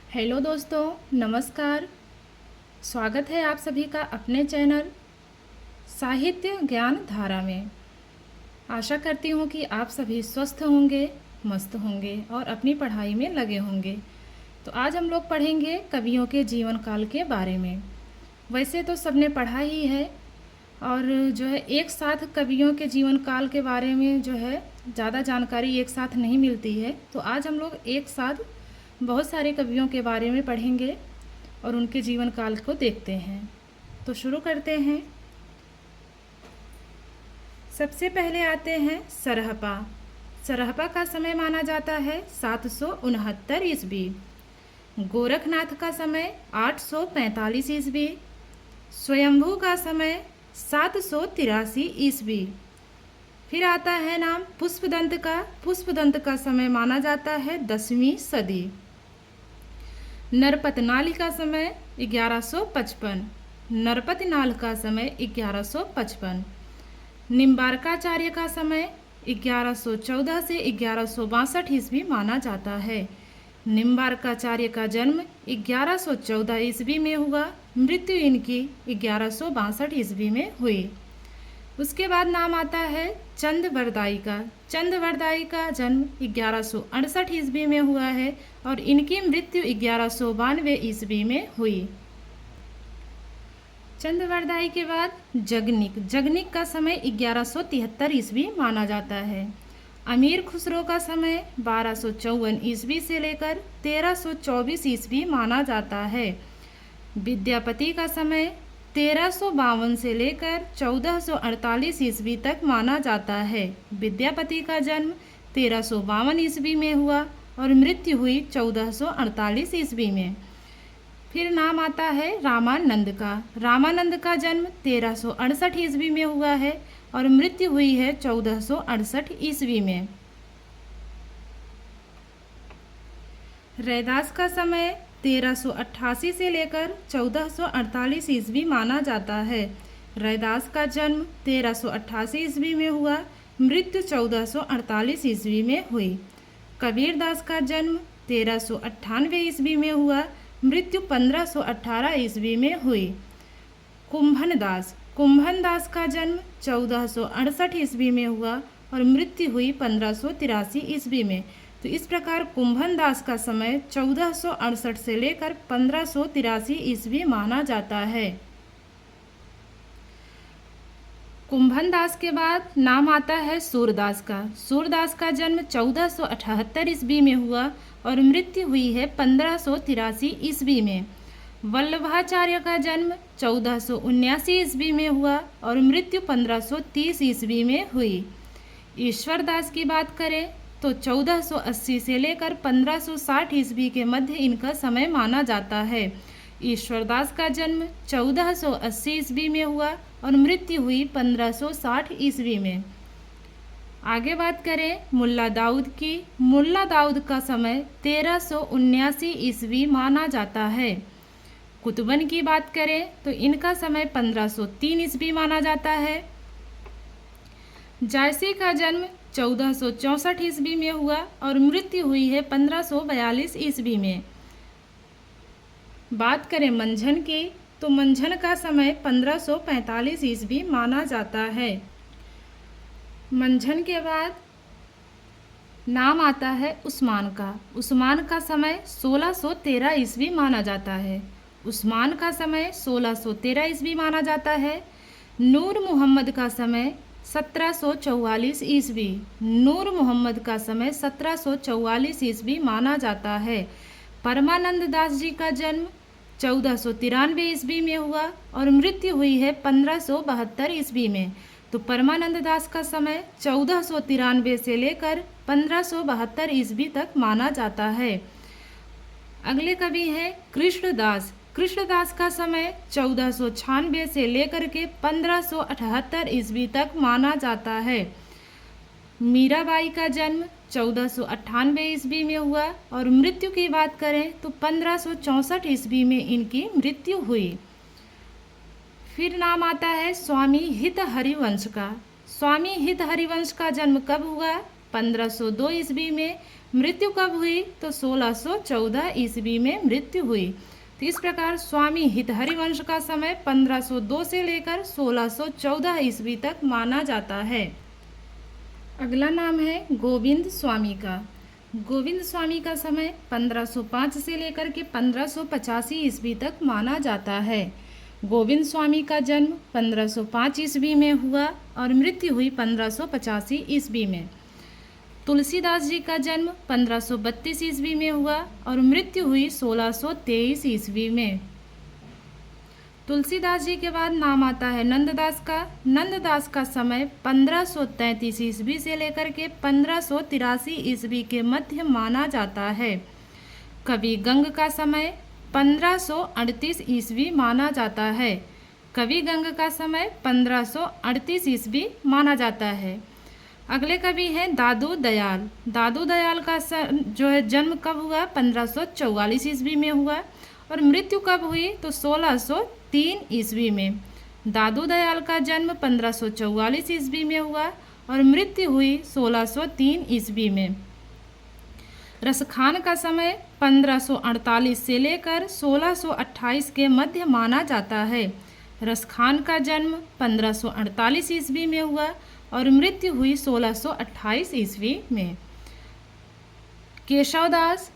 Hello दोस्तों, नमस्कार। स्वागत है आप सभी का अपने चैनल साहित्य ज्ञान धारा में। आशा करती हूँ कि आप सभी स्वस्थ होंगे, मस्त होंगे और अपनी पढ़ाई में लगे होंगे। तो आज हम लोग पढ़ेंगे कवियों के जीवन काल के बारे में। वैसे तो सबने पढ़ा ही है और जो है एक साथ कवियों के जीवन काल के बारे में जो है ज़्यादा जानकारी एक साथ नहीं मिलती है। तो आज हम लोग एक साथ बहुत सारे कवियों के बारे में पढ़ेंगे और उनके जीवन काल को देखते हैं। तो शुरू करते हैं। सबसे पहले आते हैं सरहपा। सरहपा का समय माना जाता है 769 ईस्वी। गोरखनाथ का समय 845 ईस्वी। स्वयंभू का समय 783 ईस्वी। फिर आता है नाम पुष्पदंत का। पुष्पदंत का समय माना जाता है 10वीं सदी। नरपतनाल का समय 1155। नरपतनाल का समय 1155। निम्बारकाचार्य का समय 1114 से 1162 ईस्वी माना जाता है। निम्बारकाचार्य का जन्म 1114 ईस्वी में हुआ, मृत्यु इनकी 1162 ईस्वी में हुई। उसके बाद नाम आता है चंदवरदाई का। चंदवरदाई का जन्म 1168 ईस्वी में हुआ है और इनकी मृत्यु 1192 ईस्वी में हुई। चंदवरदाई के बाद जगनिक। जगनिक का समय 1173 ईस्वी माना जाता है। अमीर खुसरो का समय 1254 ईस्वी से लेकर 1324 ईस्वी माना जाता है। विद्यापति का समय 1352 से लेकर 1448 ईस्वी तक माना जाता है। विद्यापति का जन्म 1352 ईस्वी में हुआ और मृत्यु हुई 1448 ईस्वी में। फिर नाम आता है रामानंद का। रामानंद का जन्म 1368 ईस्वी में हुआ है और मृत्यु हुई है 1468 ईस्वी में। रैदास का समय 1388 से लेकर 1448 ईस्वी माना जाता है। रैदास का जन्म 1388 ईस्वी में हुआ, मृत्यु 1448 ईस्वी में हुई। कबीरदास का जन्म 1398 ईस्वी में हुआ, मृत्यु 1518 ईस्वी में हुई। कुंभनदास। कुंभनदास का जन्म 1468 ईस्वी में हुआ और मृत्यु हुई 1583 ईस्वी में। तो इस प्रकार कुंभनदास का समय 1468 से लेकर 1583 ईस्वी माना जाता है। कुंभनदास के बाद नाम आता है सूरदास का। सूरदास का जन्म 1478 ईस्वी में हुआ और मृत्यु हुई है 1583 ईस्वी में। वल्लभाचार्य का जन्म 1479 ईस्वी में हुआ और मृत्यु 1530 ईस्वी में हुई। ईश्वरदास की बात करें तो 1480 से लेकर 1560 ईस्वी के मध्य इनका समय माना जाता है। ईश्वरदास का जन्म 1480 ईस्वी में हुआ और मृत्यु हुई 1560 ईस्वी में। आगे बात करें मुल्ला दाऊद की। मुल्ला दाऊद का समय 1379 ईस्वी माना जाता है। कुतुबन की बात करें तो इनका समय 1503 ईस्वी माना जाता है। जायसी का जन्म 1464 ईस्वी में हुआ और मृत्यु हुई है 1542 ईस्वी में। बात करें मंझन की तो मंझन का समय 1545 ईस्वी माना जाता है। मंझन के बाद नाम आता है उस्मान का। उस्मान का समय 1613 ईस्वी माना जाता है। उस्मान का समय 1613 ईस्वी माना जाता है। नूर मोहम्मद का समय 1744 ईस्वी। नूर मोहम्मद का समय 1744 ईस्वी माना जाता है। परमानंद दास जी का जन्म 1493 ईस्वी में हुआ और मृत्यु हुई है 1572 ईस्वी में। तो परमानंद दास का समय 1493 से लेकर 1572 ईस्वी तक माना जाता है। अगले कवि हैं कृष्णदास। कृष्णदास का समय 1496 से लेकर के 1578 ईस्वी तक माना जाता है। मीराबाई का जन्म 1498 ईस्वी में हुआ और मृत्यु की बात करें तो 1564 ईस्वी में इनकी मृत्यु हुई। फिर नाम आता है स्वामी हित हरिवंश का। स्वामी हित हरिवंश का जन्म कब हुआ? 1502 ईस्वी में। मृत्यु कब हुई? तो 1614 ईस्वी में मृत्यु हुई। तो इस प्रकार स्वामी हितहरिवंश का समय 1502 से लेकर 1614 ईस्वी तक माना जाता है। अगला नाम है गोविंद स्वामी का। गोविंद स्वामी का समय 1505 से लेकर के 1585 ईस्वी तक माना जाता है। गोविंद स्वामी का जन्म 1505 ईस्वी में हुआ और मृत्यु हुई 1585 ईस्वी में। तुलसीदास जी का जन्म 1532 ईस्वी में हुआ और मृत्यु हुई 1623 ईस्वी में। तुलसीदास जी के बाद नाम आता है नंददास का। नंददास का समय 1533 ईस्वी से लेकर के 1583 ईस्वी के मध्य माना जाता है। कवि गंग का समय 1538 ईस्वी माना जाता है। कवि गंग का समय 1538 ईस्वी माना जाता है। अगले कवि हैं दादू दयाल। दादू दयाल का जो है जन्म कब हुआ? 1544 ईस्वी में हुआ और मृत्यु कब हुई? तो 1603 ईस्वी में। दादू दयाल का जन्म 1544 ईस्वी में हुआ और मृत्यु हुई 1603 ईस्वी में। रसखान का समय 1548 से लेकर 1628 के मध्य माना जाता है। रसखान का जन्म 1548 ईस्वी में हुआ और मृत्यु हुई 1628 ईस्वी में। केशवदास।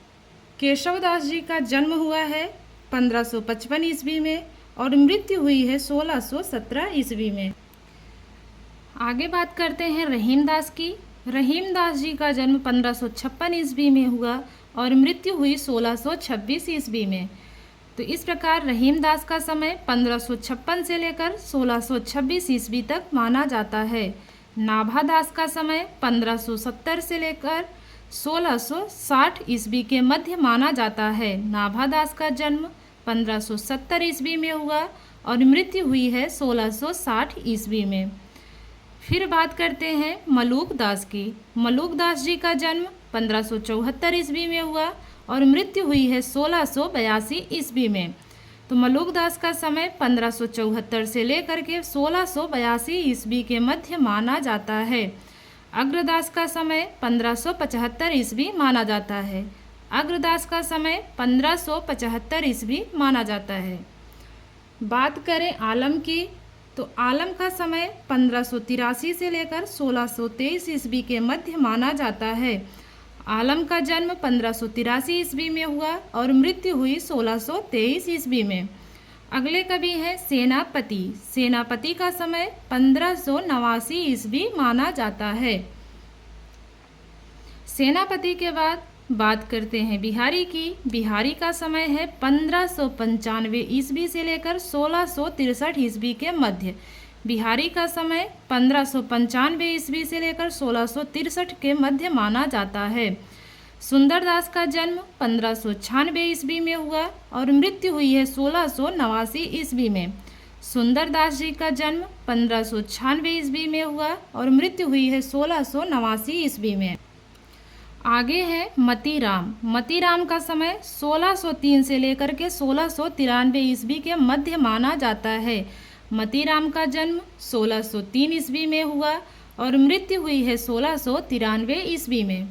केशवदास जी का जन्म हुआ है 1555 ईस्वी में और मृत्यु हुई है 1617 ईस्वी में। आगे बात करते हैं रहीमदास की। रहीमदास जी का जन्म 1556 ईस्वी में हुआ और मृत्यु हुई 1626 ईस्वी में। तो इस प्रकार रहीमदास का समय 1556 से लेकर 1626 ईस्वी तक माना जाता है। नाभादास का समय 1570 से लेकर 1660 ईस्वी के मध्य माना जाता है। नाभादास का जन्म 1570 ईस्वी में हुआ और मृत्यु हुई है 1660 ईस्वी में। फिर बात करते हैं मलूक दास की। मलूक दास जी का जन्म 1574 ईस्वी में हुआ और मृत्यु हुई है 1682 ईस्वी में। तो मलूक दास का समय 1574 से लेकर के 1682 ईस्वी के मध्य माना जाता है। अग्रदास का समय 1575 ईस्वी माना जाता है। अग्रदास का समय 1575 ईस्वी माना जाता है। बात करें आलम की, तो आलम का समय 1583 से लेकर 1623 ईस्वी के मध्य माना जाता है। आलम का जन्म 1583 ईस्वी में हुआ और मृत्यु हुई 1623 ईस्वी में। अगले कवि हैं सेनापति। सेनापति का समय 1589 ईस्वी माना जाता है। सेनापति के बाद बात करते हैं बिहारी की। बिहारी का समय है 1595 ईस्वी से लेकर 1663 ईस्वी के मध्य। बिहारी का समय 1595 ईस्वी से लेकर 1663 के मध्य माना जाता है। सुंदरदास का जन्म 1596 ईस्वी में हुआ और मृत्यु हुई है 1689 ईस्वी में। सुंदरदास जी का जन्म 1596 ईस्वी में हुआ और मृत्यु हुई है 1689 ईस्वी में। आगे है मतीराम। मतीराम का समय 1603 से लेकर के 1693 ईस्वी के मध्य माना जाता है। मतीराम का जन्म 1603 ईस्वी में हुआ और मृत्यु हुई है 1693 ईस्वी में।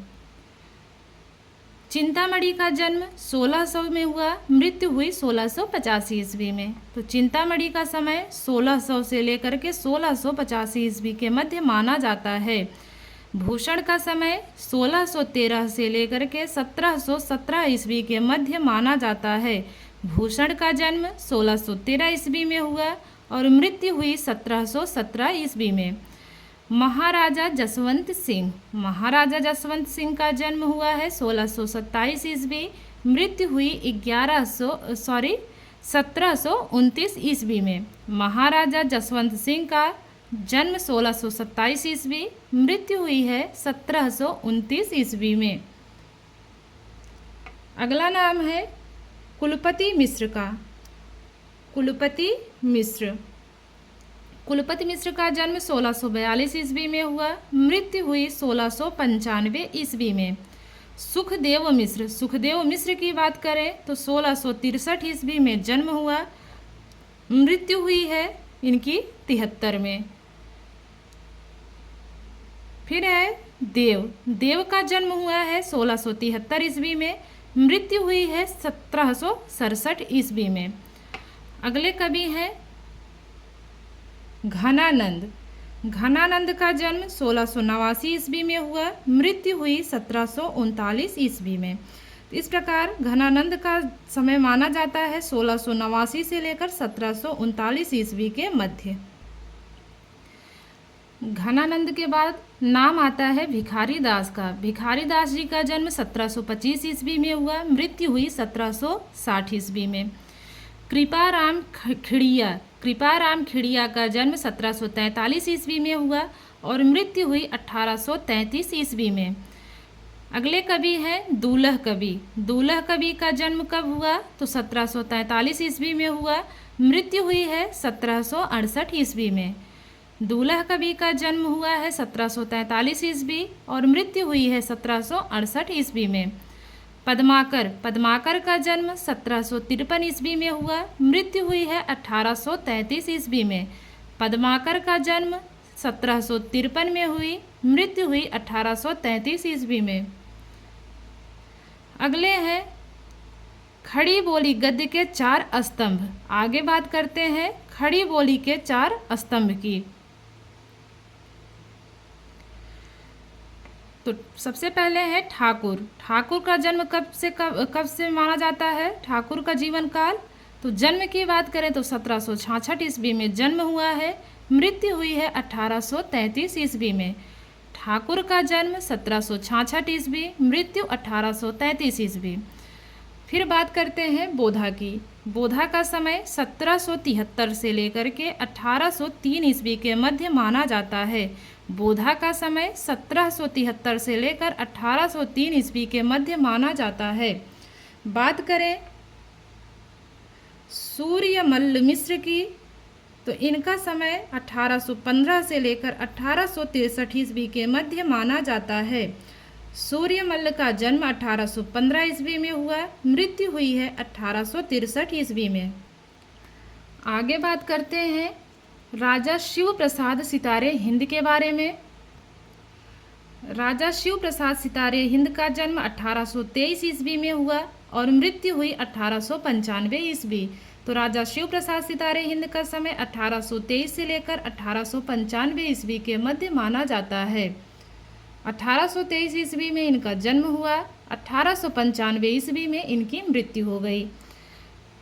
चिंतामणि का जन्म 1600 में हुआ, मृत्यु हुई 1685 ईस्वी में। तो चिंतामणि का समय 1600 से लेकर के 1685 ईस्वी के मध्य माना जाता है। भूषण का समय 1613 से लेकर के 1717 ईस्वी के मध्य माना जाता है। भूषण का जन्म 1613 ईस्वी में हुआ और मृत्यु हुई 1717 ईस्वी में। महाराजा जसवंत सिंह। महाराजा जसवंत सिंह का जन्म हुआ है 1627 ईस्वी, मृत्यु हुई 1729 ईस्वी में। महाराजा जसवंत सिंह का जन्म 1627 ईस्वी, मृत्यु हुई है 1729 ईस्वी में। अगला नाम है कुलपति मिश्र का। कुलपति मिश्र। कुलपति मिश्र का जन्म 1642 ईस्वी में हुआ, मृत्यु हुई 1695 ईस्वी में। सुखदेव मिश्र। सुखदेव मिश्र की बात करें तो 1663 ईस्वी में जन्म हुआ, मृत्यु हुई है इनकी 73 में। फिर है देव। देव का जन्म हुआ है 1673 ईस्वी में, मृत्यु हुई है 1767 ईस्वी में। अगले कवि हैं घनानंद। घनानंद का जन्म 1689 ईस्वी में हुआ, मृत्यु हुई 1739 ईस्वी में। इस प्रकार घनानंद का समय माना जाता है 1689 से लेकर 1739 ईस्वी के मध्य। घनानंद के बाद नाम आता है भिखारी दास का। भिखारी दास जी का जन्म 1725 ईस्वी में हुआ, मृत्यु हुई 1760 ईस्वी में। कृपाराम खिड़िया। कृपाराम खिड़िया का जन्म 1743 ईस्वी में हुआ और मृत्यु हुई 1833 ईस्वी में। अगले कवि हैं दूल्ह कवि। दूल्ह कवि का जन्म कब हुआ तो 1743 ईस्वी में हुआ, मृत्यु हुई है 1768 ईस्वी में। दूल्ह कवि का जन्म हुआ है 1743 ईस्वी और मृत्यु हुई है 1768 ईस्वी में। पद्माकर। पद्माकर का जन्म 1753 ईस्वी में हुआ, मृत्यु हुई है 1833 ईस्वी में। पद्माकर का जन्म 1753 में हुई, मृत्यु हुई 1833 ईस्वी में। अगले हैं खड़ी बोली गद्य के 4 स्तंभ। आगे बात करते हैं खड़ी बोली के 4 स्तंभ की। तो सबसे पहले है ठाकुर। ठाकुर का जन्म कब से माना जाता है? ठाकुर का जीवन काल, तो जन्म की बात करें तो 1766 ईस्वी में जन्म हुआ है, मृत्यु हुई है 1833 ईस्वी में। ठाकुर का जन्म 1766 ईस्वी, मृत्यु 1833 ईस्वी। फिर बात करते हैं बोधा की। बोधा का समय 1773 से लेकर के 1803 ईस्वी के मध्य माना जाता है। बोधा का समय 1773 से लेकर 1803 ईस्वी के मध्य माना जाता है। बात करें सूर्यमल्ल मिश्र की, तो इनका समय 1815 से लेकर 1863 ईस्वी के मध्य माना जाता है। सूर्यमल्ल का जन्म 1815 ईस्वी में हुआ, मृत्यु हुई है 1863 ईस्वी में। आगे बात करते हैं राजा शिव प्रसाद सितारे हिंद के बारे में। राजा शिव प्रसाद सितारे हिंद का जन्म 1823 ईस्वी में हुआ और मृत्यु हुई 1895 ईस्वी। तो राजा शिव प्रसाद सितारे हिंद का समय 1823 से लेकर 1895 ईस्वी के मध्य माना जाता है। 1823 ईस्वी में इनका जन्म हुआ, 1895 ईस्वी में इनकी मृत्यु हो गई।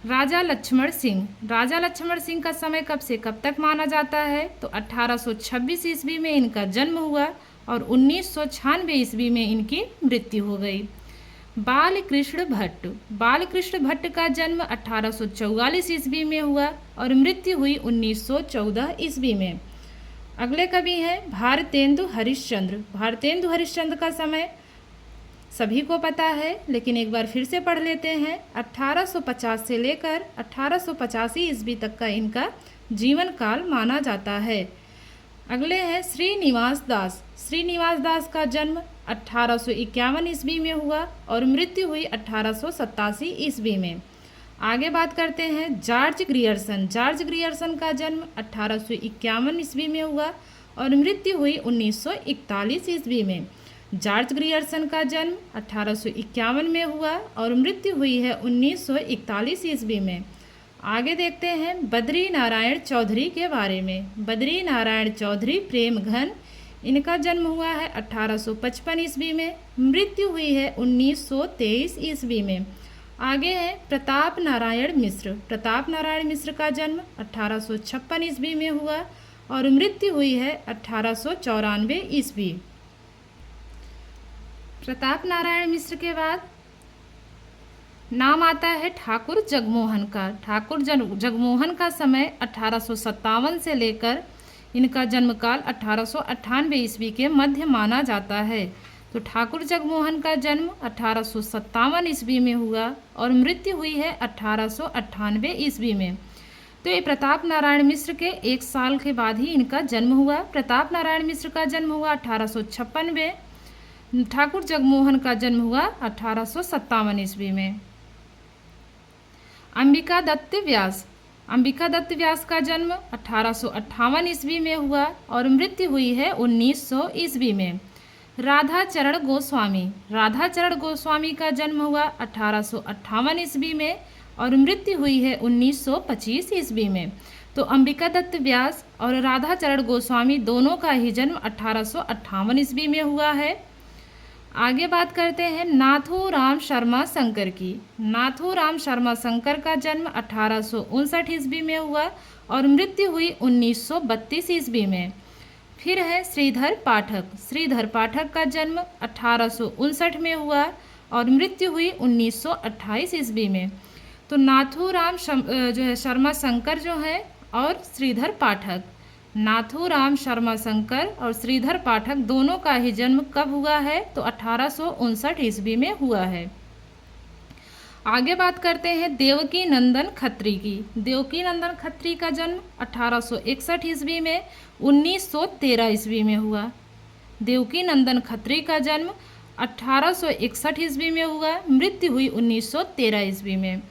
राजा लक्ष्मण सिंह। राजा लक्ष्मण सिंह का समय कब से कब तक माना जाता है? तो 1826 ईस्वी में इनका जन्म हुआ और 1996 ईस्वी में इनकी मृत्यु हो गई। बालकृष्ण भट्ट। बालकृष्ण भट्ट का जन्म 1844 ईस्वी में हुआ और मृत्यु हुई 1914 ईस्वी में। अगले कवि हैं भारतेंदु हरिश्चंद्र। भारतेंदु हरिश्चंद्र का समय सभी को पता है, लेकिन एक बार फिर से पढ़ लेते हैं। 1850 से लेकर 1885 ईस्वी तक का इनका जीवन काल माना जाता है। अगले हैं श्रीनिवास दास। श्रीनिवास दास का जन्म 1851 ईस्वी में हुआ और मृत्यु हुई 1887 ईस्वी में। आगे बात करते हैं जॉर्ज ग्रियर्सन। जॉर्ज ग्रियर्सन का जन्म 1851 ईस्वी में हुआ और मृत्यु हुई 1941 ईस्वी में। जॉर्ज ग्रियर्सन का जन्म 1851 में हुआ और मृत्यु हुई है 1941 ईस्वी में। आगे देखते हैं बद्री नारायण चौधरी के बारे में। बद्री नारायण चौधरी प्रेम घन, इनका जन्म हुआ है 1855 ईस्वी में, मृत्यु हुई है 1923 ईस्वी में। आगे है प्रताप नारायण मिश्र। प्रताप नारायण मिश्र का जन्म 1856 ईस्वी में हुआ और मृत्यु हुई है 1894 ईस्वी। प्रताप नारायण मिश्र के बाद नाम आता है ठाकुर जगमोहन का। ठाकुर जगमोहन का समय 1857 से लेकर इनका जन्मकाल 1898 ईस्वी के मध्य माना जाता है। तो ठाकुर जगमोहन का जन्म 1857 ईस्वी में हुआ और मृत्यु हुई है 1898 ईस्वी में। तो ये प्रताप नारायण मिश्र के 1 साल के बाद ही इनका जन्म हुआ। प्रताप नारायण मिश्र का जन्म हुआ 1856 में, ठाकुर जगमोहन का जन्म हुआ 1857 ईस्वी में। अंबिका दत्त व्यास। अंबिका दत्त व्यास का जन्म 1858 ईस्वी में हुआ और मृत्यु हुई है 1900 ईस्वी में। राधाचरण गोस्वामी। राधाचरण गोस्वामी का जन्म हुआ 1858 ईस्वी में और मृत्यु हुई है 1925 ईस्वी में। तो अंबिका दत्त व्यास और राधाचरण गोस्वामी दोनों का ही जन्म 1858 ईस्वी में हुआ है। आगे बात करते हैं नाथूराम शर्मा शंकर की। नाथूराम शर्मा शंकर का जन्म 1859 ईस्वी में हुआ और मृत्यु हुई 1932 ईस्वी में। फिर है श्रीधर पाठक। श्रीधर पाठक का जन्म 1859 में हुआ और मृत्यु हुई 1928 ईस्वी में। तो नाथूराम जो है शर्मा शंकर जो है और श्रीधर पाठक, नाथूराम शर्मा शंकर और श्रीधर पाठक दोनों का ही जन्म कब हुआ है? तो 1859 ईस्वी में हुआ है। आगे बात करते हैं देवकी नंदन खत्री की। देवकी नंदन खत्री का जन्म 1861 ईस्वी में 1913 ईस्वी में हुआ। देवकी नंदन खत्री का जन्म 1861 ईस्वी में हुआ, मृत्यु हुई 1913 ईस्वी में।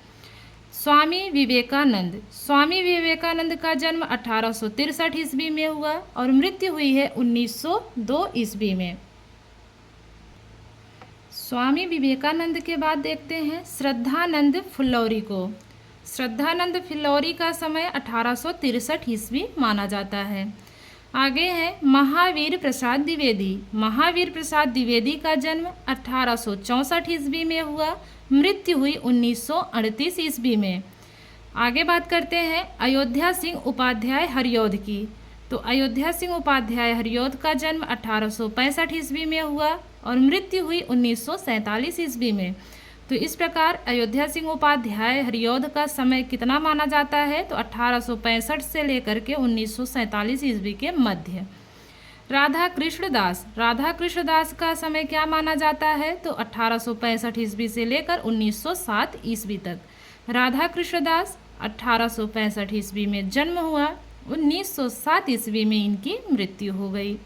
स्वामी विवेकानंद। स्वामी विवेकानंद का जन्म 1863 ईस्वी में हुआ और मृत्यु हुई है 1902 ईस्वी में। स्वामी विवेकानंद के बाद देखते हैं श्रद्धानंद फुल्लौरी को। श्रद्धानंद फुल्लौरी का समय 1863 ईस्वी माना जाता है। आगे है महावीर प्रसाद द्विवेदी। महावीर प्रसाद द्विवेदी का जन्म 1864 ईस्वी में हुआ, मृत्यु हुई 1938 ईस्वी में। आगे बात करते हैं अयोध्या सिंह उपाध्याय हरिऔध की। तो अयोध्या सिंह उपाध्याय हरिऔध का जन्म 1865 ईस्वी में हुआ और मृत्यु हुई 1947 ईस्वी में। तो इस प्रकार अयोध्या सिंह उपाध्याय हरिऔध का समय कितना माना जाता है? तो 1865 से लेकर के 1947 ईस्वी के मध्य। राधा कृष्ण दास। राधा कृष्ण दास का समय क्या माना जाता है? तो 1865 ईस्वी से लेकर 1907 ईस्वी तक। राधा कृष्ण दास 1865 ईस्वी में जन्म हुआ, 1907 ईस्वी में इनकी मृत्यु हो गई।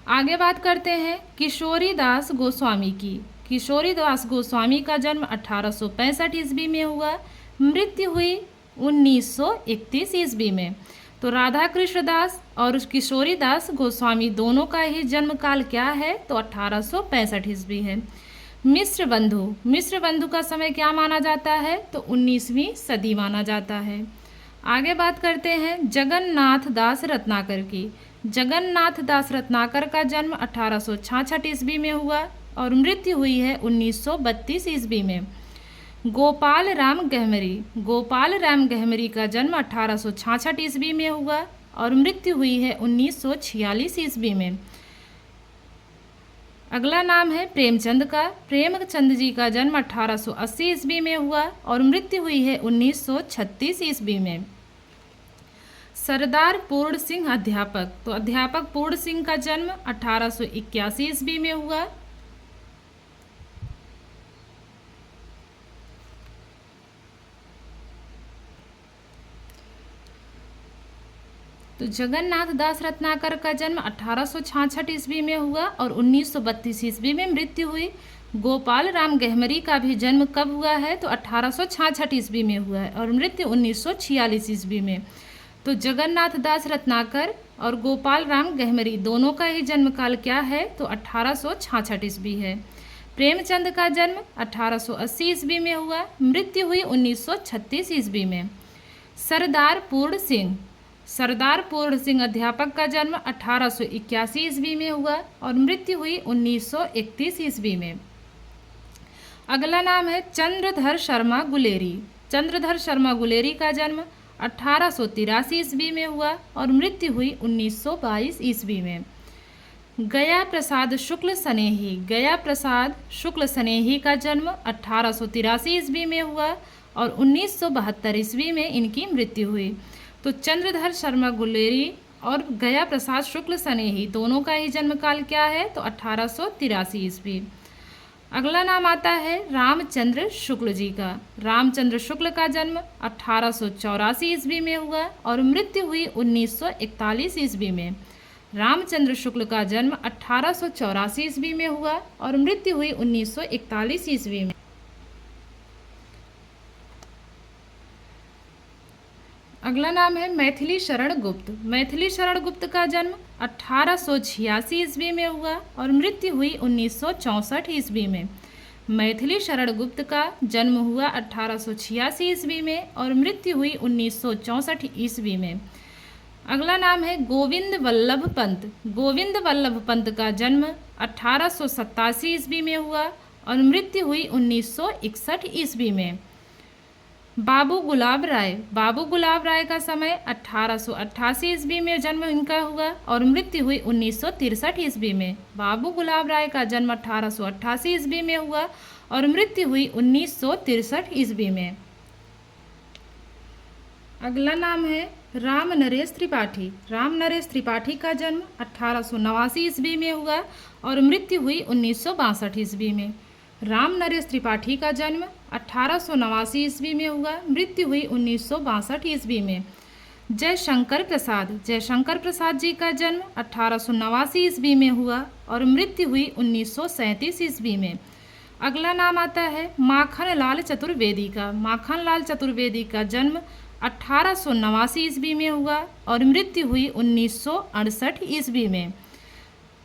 आगे बात करते हैं किशोरी दास गोस्वामी की। किशोरी दास गोस्वामी का जन्म 1865 ईस्वी में हुआ, मृत्यु हुई 1931 ईस्वी में। तो राधा कृष्ण दास और किशोरी दास गोस्वामी दोनों का ही जन्म काल क्या है? तो 1865 ईस्वी है। मिश्र बंधु। मिश्र बंधु का समय क्या माना जाता है? तो 19वीं सदी माना जाता है। आगे बात करते हैं जगन्नाथ दास रत्नाकर की। जगन्नाथ दास रत्नाकर का जन्म 1866 ईस्वी में हुआ और मृत्यु हुई है 1932 ईस्वी में। गोपाल राम गहमरी। गोपाल राम गहमरी का जन्म 1866 ईस्वी में हुआ और मृत्यु हुई है 1946 ईस्वी में। अगला नाम है प्रेमचंद का। प्रेमचंद जी का जन्म 1880 ईस्वी में हुआ और मृत्यु हुई है 1936 ईस्वी में। सरदार पूर्ण सिंह अध्यापक। तो अध्यापक पूर्ण सिंह का जन्म 1881 ईस्वी में हुआ। तो जगन्नाथ दास रत्नाकर का जन्म 1866 ईस्वी में हुआ और 1932 ईस्वी में मृत्यु हुई। गोपाल राम गहमरी का भी जन्म कब हुआ है? तो 1866 ईस्वी में हुआ है और मृत्यु 1946 ईस्वी में। तो जगन्नाथ दास रत्नाकर और गोपाल राम गहमरी दोनों का ही जन्म काल क्या है? तो 1866 ईस्वी है। प्रेमचंद का जन्म 1880 ईस्वी में हुआ, मृत्यु हुई 1936 ईस्वी में। सरदार पूर्ण सिंह। सरदार पूर्ण सिंह अध्यापक का जन्म 1881 ईस्वी में हुआ और मृत्यु हुई 1931 ईस्वी में। अगला नाम है चंद्रधर शर्मा गुलेरी। चंद्रधर शर्मा गुलेरी का जन्म 1883 ईस्वी में हुआ और मृत्यु हुई 1922 ईस्वी में। गया प्रसाद शुक्ल स्नेही। गया प्रसाद शुक्ल स्नेही का जन्म 1883 ईस्वी में हुआ और 1972 ईस्वी में इनकी मृत्यु हुई। तो चंद्रधर शर्मा गुलेरी और गया प्रसाद शुक्ल स्नेही दोनों का ही जन्म काल क्या है? तो 1883 ईस्वी। अगला नाम आता है रामचंद्र शुक्ल जी का। रामचंद्र शुक्ल का जन्म 1884 ईस्वी में हुआ और मृत्यु हुई 1941 ईस्वी में। रामचंद्र शुक्ल का जन्म 1884 ईस्वी में हुआ और मृत्यु हुई 1941 ईस्वी में। अगला नाम है मैथिली शरण गुप्त। मैथिली शरण गुप्त का जन्म 1886 ईस्वी में हुआ और मृत्यु हुई 1964 ईस्वी में। मैथिली शरण गुप्त का जन्म हुआ 1886 ईस्वी में और मृत्यु हुई 1964 ईस्वी में। अगला नाम है गोविंद वल्लभ पंत। गोविंद वल्लभ पंत का जन्म 1887 ईस्वी में हुआ और मृत्यु हुई 1961 ईस्वी में। बाबू गुलाब राय। बाबू गुलाब राय का समय 1888 ईस्वी में जन्म इनका हुआ और मृत्यु हुई 1963 ईस्वी में। बाबू गुलाब राय का जन्म 1888 ईस्वी में हुआ और मृत्यु हुई 1963 ईस्वी में। अगला नाम है राम नरेश त्रिपाठी। राम नरेश त्रिपाठी का जन्म 1889 ईस्वी में हुआ और मृत्यु हुई 1962 ईस्वी में। राम नरेश त्रिपाठी का जन्म 1889 ईस्वी में हुआ, मृत्यु हुई 1962 ईस्वी में। जयशंकर प्रसाद। जयशंकर प्रसाद जी का जन्म 1889 ईस्वी में हुआ और मृत्यु हुई 1937 ईस्वी में। अगला नाम आता है माखन लाल चतुर्वेदी का। माखन लाल चतुर्वेदी का जन्म 1889 ईस्वी में हुआ और मृत्यु हुई 1968 ईस्वी में।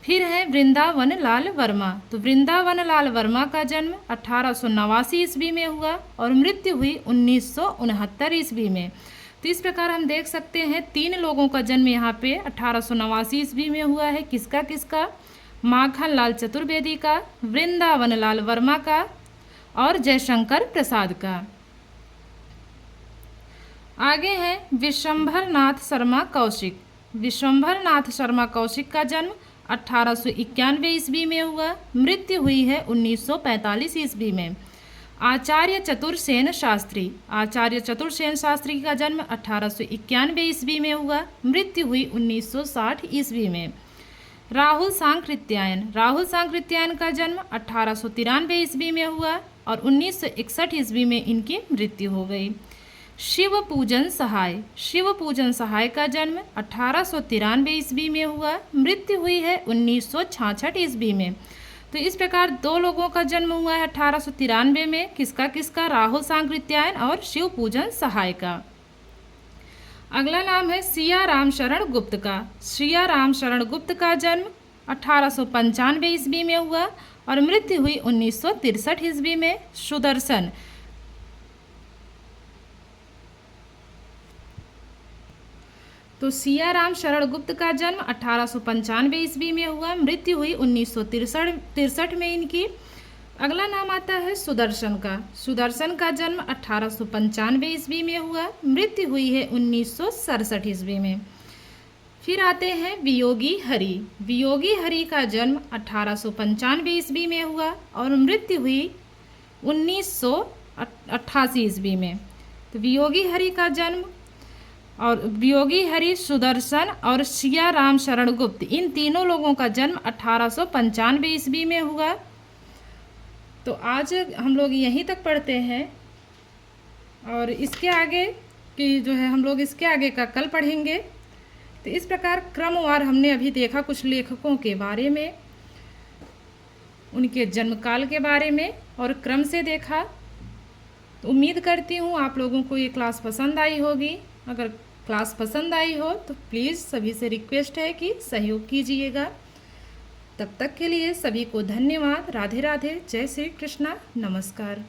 फिर है वृंदावन लाल वर्मा। तो वृंदावन लाल वर्मा का जन्म 1889 ईस्वी में हुआ और मृत्यु हुई 1969 ईस्वी में। तो इस प्रकार हम देख सकते हैं 3 लोगों का जन्म यहाँ पे 1889 ईस्वी में हुआ है। किसका किसका? माखन लाल चतुर्वेदी का, वृंदावन लाल वर्मा का और जयशंकर प्रसाद का। आगे है विश्वंभर नाथ शर्मा कौशिक। विश्वंभर नाथ शर्मा कौशिक का जन्म 1891 ईस्वी में हुआ, मृत्यु हुई है 1945 ईस्वी में। आचार्य चतुर्सेन शास्त्री। आचार्य चतुर्सेन शास्त्री का जन्म 1891 ईस्वी में हुआ, मृत्यु हुई 1960 ईस्वी में। राहुल सांकृत्यायन। राहुल सांकृत्यायन का जन्म 1893 ईस्वी में हुआ और 1961 ईस्वी में इनकी मृत्यु हो गई। शिव पूजन सहाय। शिव पूजन सहाय का जन्म 1893 ईस्वी में हुआ, मृत्यु हुई है 1966 ईस्वी में। तो इस प्रकार 2 लोगों का जन्म हुआ है 1893 में। किसका किसका? राहुल सांकृत्यायन और शिव पूजन सहाय का। अगला नाम है सिया राम शरण गुप्त का। सिया राम शरण गुप्त का जन्म 1895 ईस्वी में हुआ और मृत्यु हुई 1963 ईस्वी में। सुदर्शन। तो सिया राम शरण गुप्त का जन्म 1895 ईस्वी में हुआ, मृत्यु हुई 1963 में इनकी। अगला नाम आता है सुदर्शन का। सुदर्शन का जन्म 1895 ईस्वी में हुआ, मृत्यु हुई है 1967 ईस्वी में। फिर आते हैं वियोगी हरि। वियोगी हरि का जन्म 1895 ईस्वी में हुआ और मृत्यु हुई 1988 ईस्वी में। तो वियोगी हरि का जन्म और वियोगी हरि, सुदर्शन और सिया राम शरण गुप्त, इन तीनों लोगों का जन्म 1895 ईस्वी में हुआ। तो आज हम लोग यहीं तक पढ़ते हैं और इसके आगे की जो है हम लोग इसके आगे का कल पढ़ेंगे। तो इस प्रकार क्रमवार हमने अभी देखा कुछ लेखकों के बारे में, उनके जन्मकाल के बारे में और क्रम से देखा। तो उम्मीद करती हूँ आप लोगों को ये क्लास पसंद आई होगी। अगर क्लास पसंद आई हो तो प्लीज़ सभी से रिक्वेस्ट है कि सहयोग कीजिएगा। तब तक के लिए सभी को धन्यवाद। राधे राधे। जय श्री कृष्णा। नमस्कार।